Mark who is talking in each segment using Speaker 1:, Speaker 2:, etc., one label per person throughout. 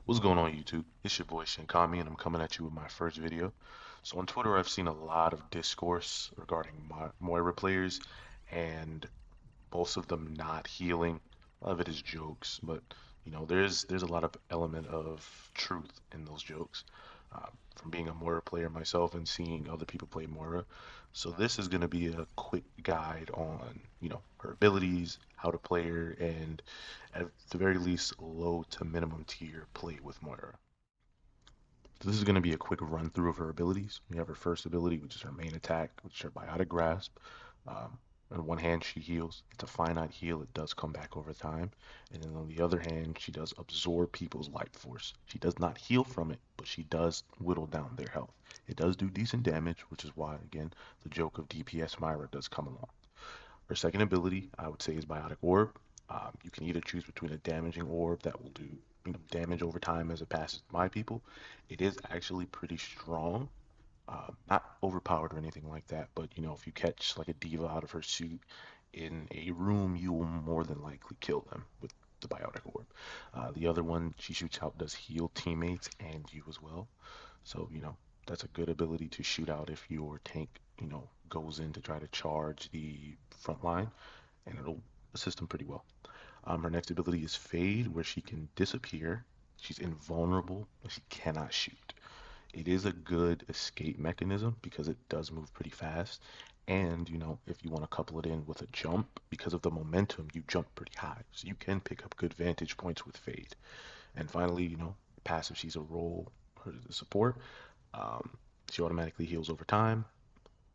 Speaker 1: What's going on YouTube? It's your boy Shinkami and I'm coming at you with my first video. So on Twitter I've seen a lot of discourse regarding Moira players and most of them not healing. A lot of it is jokes, but there's a lot of element of truth in those jokes. From being a Moira player myself and seeing other people play Moira. So this is going to be a quick guide on, her abilities, how to play her, and at the very least, low to minimum tier play with Moira. So this is going to be a quick run through of her abilities. We have her first ability, which is her main attack, which is her Biotic Grasp. Um, in one hand, she heals. It's a finite heal. It does come back over time. And then on the other hand, she does absorb people's life force. She does not heal from it, but she does whittle down their health. It does do decent damage, which is why, again, the joke of DPS Myra does come along. Her second ability, I would say, is Biotic Orb. You can either choose between a damaging orb that will do damage over time as it passes by people. It is actually pretty strong, not overpowered or anything like that. But if you catch like a diva out of her suit in a room, you will more than likely kill them with the Biotic Orb. The other one she shoots out does heal teammates and you as well. So that's a good ability to shoot out if your tank goes in to try to charge the front line, and it'll assist them pretty well. Her next ability is Fade, where she can disappear. She's invulnerable, but she cannot shoot. It is a good escape mechanism because it does move pretty fast. And, if you want to couple it in with a jump, because of the momentum, you jump pretty high. So you can pick up good vantage points with Fade. And finally, passive, she's a role, her support. Um, she automatically heals over time,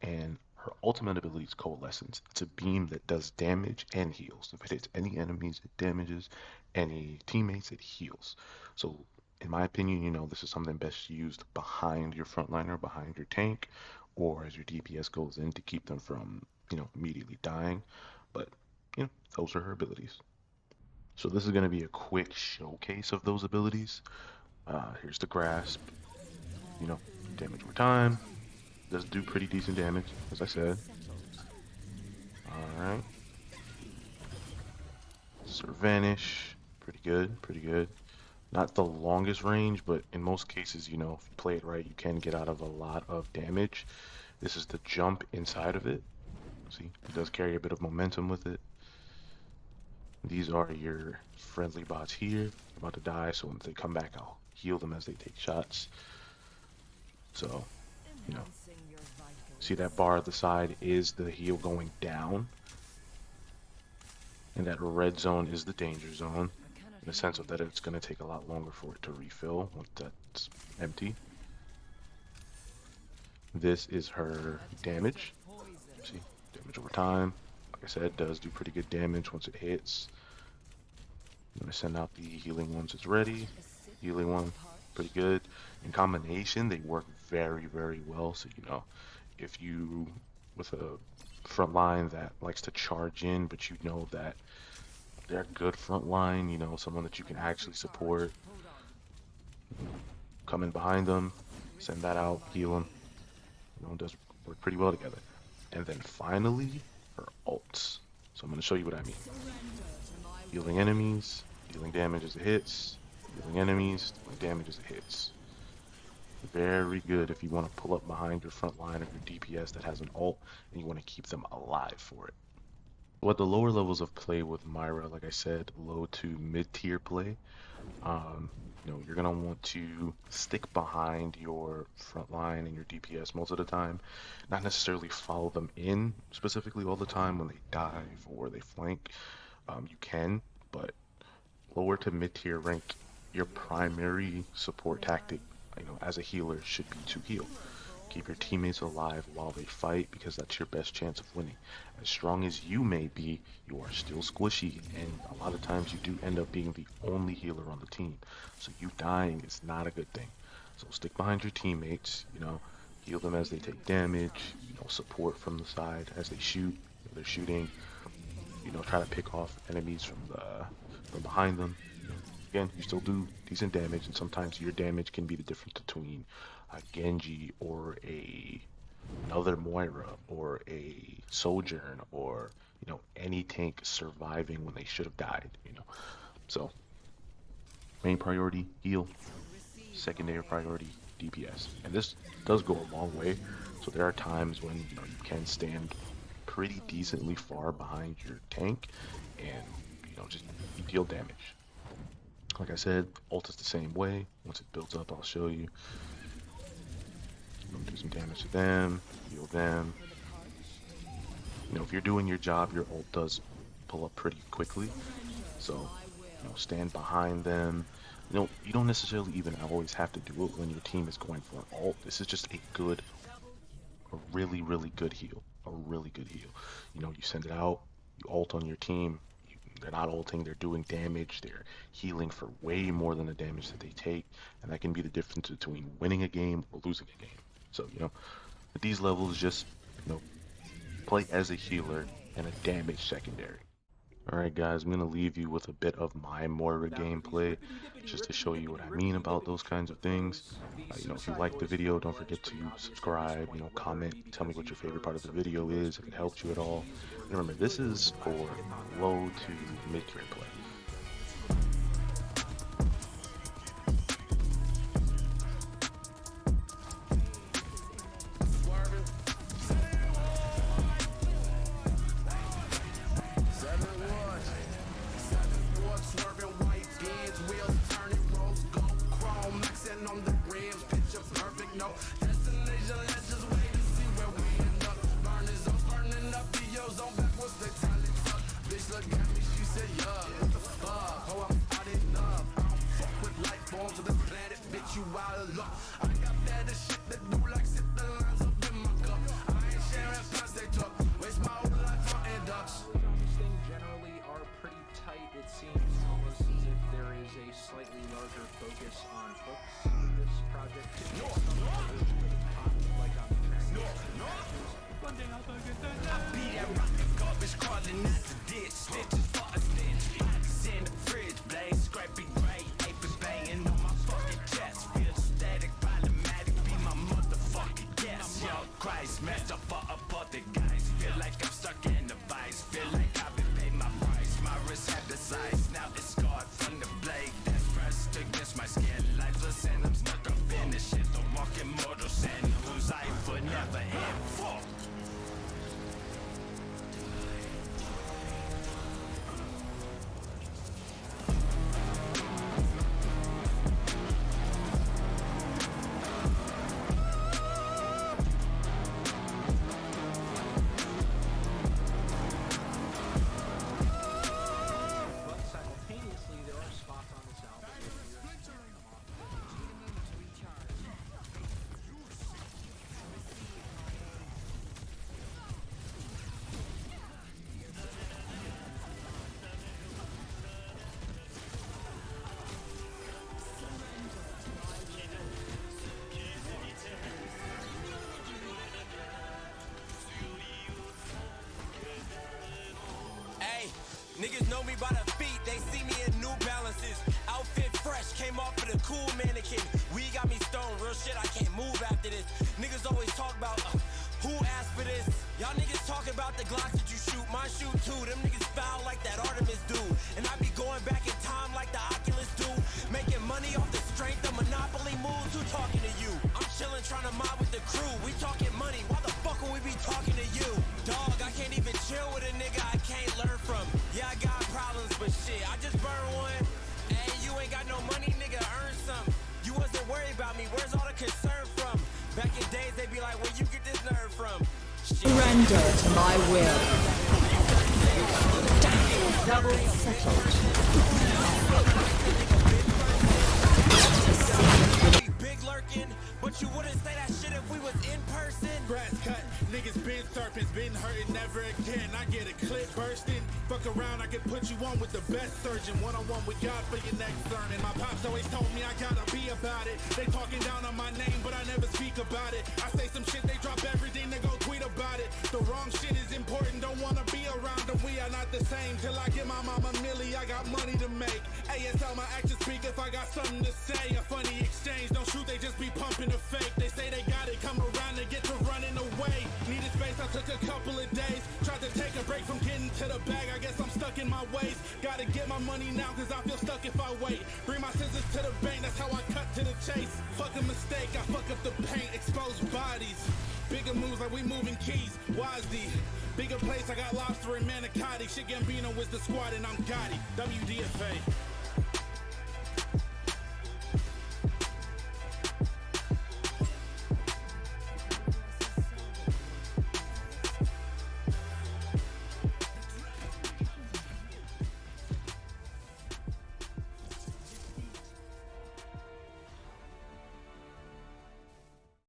Speaker 1: and her ultimate ability is Coalescence. It's a beam that does damage and heals. If it hits any enemies, it damages. Any teammates, it heals. So, in my opinion, this is something best used behind your frontliner, behind your tank, or as your DPS goes in to keep them from, immediately dying. But, those are her abilities. So this is going to be a quick showcase of those abilities. Here's the grasp, you know, damage over time. Does do pretty decent damage, as I said. Alright. Sort of vanish. Pretty good, pretty good. Not the longest range, but in most cases, if you play it right, you can get out of a lot of damage. This is the jump inside of it. See, it does carry a bit of momentum with it. These are your friendly bots here. They're about to die, so once they come back, I'll heal them as they take shots. So, you know, see that bar at the side is the heal going down, and that red zone is the danger zone, in the sense of that it's going to take a lot longer for it to refill once that's empty. This is her damage. See, damage over time. Like I said, does do pretty good damage once it hits. I'm going to send out the healing once it's ready. Healing one, pretty good. In combination, they work very, very well. So, if you, with a front line that likes to charge in, but you know that they're a good front line, someone that you can actually support, come in behind them, send that out, heal them. It does work pretty well together. And then finally, her ults. So I'm going to show you what I mean. Healing enemies, dealing damage as it hits, healing enemies, dealing damage as it hits. Very good if you want to pull up behind your front line of your DPS that has an ult and you want to keep them alive for it. Well, at the lower levels of play with Myra, like I said, low to mid-tier play, um, you're going to want to stick behind your front line and your DPS most of the time. Not necessarily follow them in specifically all the time when they dive or they flank. You can, but lower to mid-tier ranked, your primary support tactic, as a healer should be to heal. Keep your teammates alive while they fight because that's your best chance of winning. As strong as you may be, you are still squishy, and a lot of times you do end up being the only healer on the team. So you dying is not a good thing. So stick behind your teammates, heal them as they take damage, support from the side as they shoot. If they're shooting, try to pick off enemies from behind them. Again, you still do decent damage, and sometimes your damage can be the difference between a Genji or another Moira or a Sojourn or any tank surviving when they should have died. So Main priority, heal. Secondary priority, DPS. And this does go a long way. So there are times when you can stand pretty decently far behind your tank and just deal damage. Like I said, ult is the same way. Once it builds up, I'll show you. Do some damage to them, heal them. If you're doing your job, your ult does pull up pretty quickly. So, stand behind them. You don't necessarily even always have to do it when your team is going for an ult. This is just a really, really good heal. A really good heal. You send it out, you ult on your team. They're not ulting, they're doing damage, they're healing for way more than the damage that they take, and that can be the difference between winning a game or losing a game. So, at these levels, just, play as a healer and a damage secondary. Alright guys, I'm going to leave you with a bit of my Moira gameplay, just to show you what I mean about those kinds of things. If you like the video, don't forget to subscribe, comment, tell me what your favorite part of the video is, if it helped you at all. And remember, this is for low to mid-tier play.
Speaker 2: Niggas know me by the feet, they see me in New Balances. Outfit fresh, came off of the cool mannequin. We got me stoned, real shit, I can't move after this. Niggas always talk about, who asked for this? Y'all niggas talking about the Glocks that you shoot, mine shoot too. Them niggas foul like that Artemis dude. And I be going back in time like the Oculus do. Making money off the strength of Monopoly moves, who talking to you? I'm chilling trying to mob with the crew, we talking money, why the fuck would we be talking to you? Dog, I can't even chill with a nigga I can't learn from. Yeah, I got problems, but shit, I just burned one. Hey, you ain't got no money, nigga, earn some. You wasn't worried about me, where's all the concern from? Back in days, they be like, where you get this nerve from?
Speaker 3: Surrender to my will. Double settled.
Speaker 2: Big lurking, but you wouldn't say that shit if we was in person.
Speaker 4: Grass cut, niggas been serpents, been hurting, never again. I get a clip bursting. Fuck around, I can put you on with the best surgeon. One-on-one with God for your next sermon. My pops always told me I gotta be about it. They talking down on my name, but I never speak about it. I say some shit, they drop everything, they go tweet about it. The wrong shit is important, don't wanna be around them. We are not the same. Till I get my mama Millie, I got money to make. ASL, my actions speak if I got something to say. A funny exchange, don't shoot, they just be pumping the fake. They say they got it, come around and get to running away. Needed space, I took a couple of days. Tried to take a break from getting to the bag, I guess I'm stuck in in my ways. Gotta get my money now, cause I feel stuck if I wait. Bring my scissors to the bank, that's how I cut to the chase. Fuck a mistake, I fuck up the paint, expose bodies. Bigger moves like we moving keys, Wazdy. Bigger place, I got lobster and manicotti. Shit Gambino is the squad and I'm Gotti. WDFA.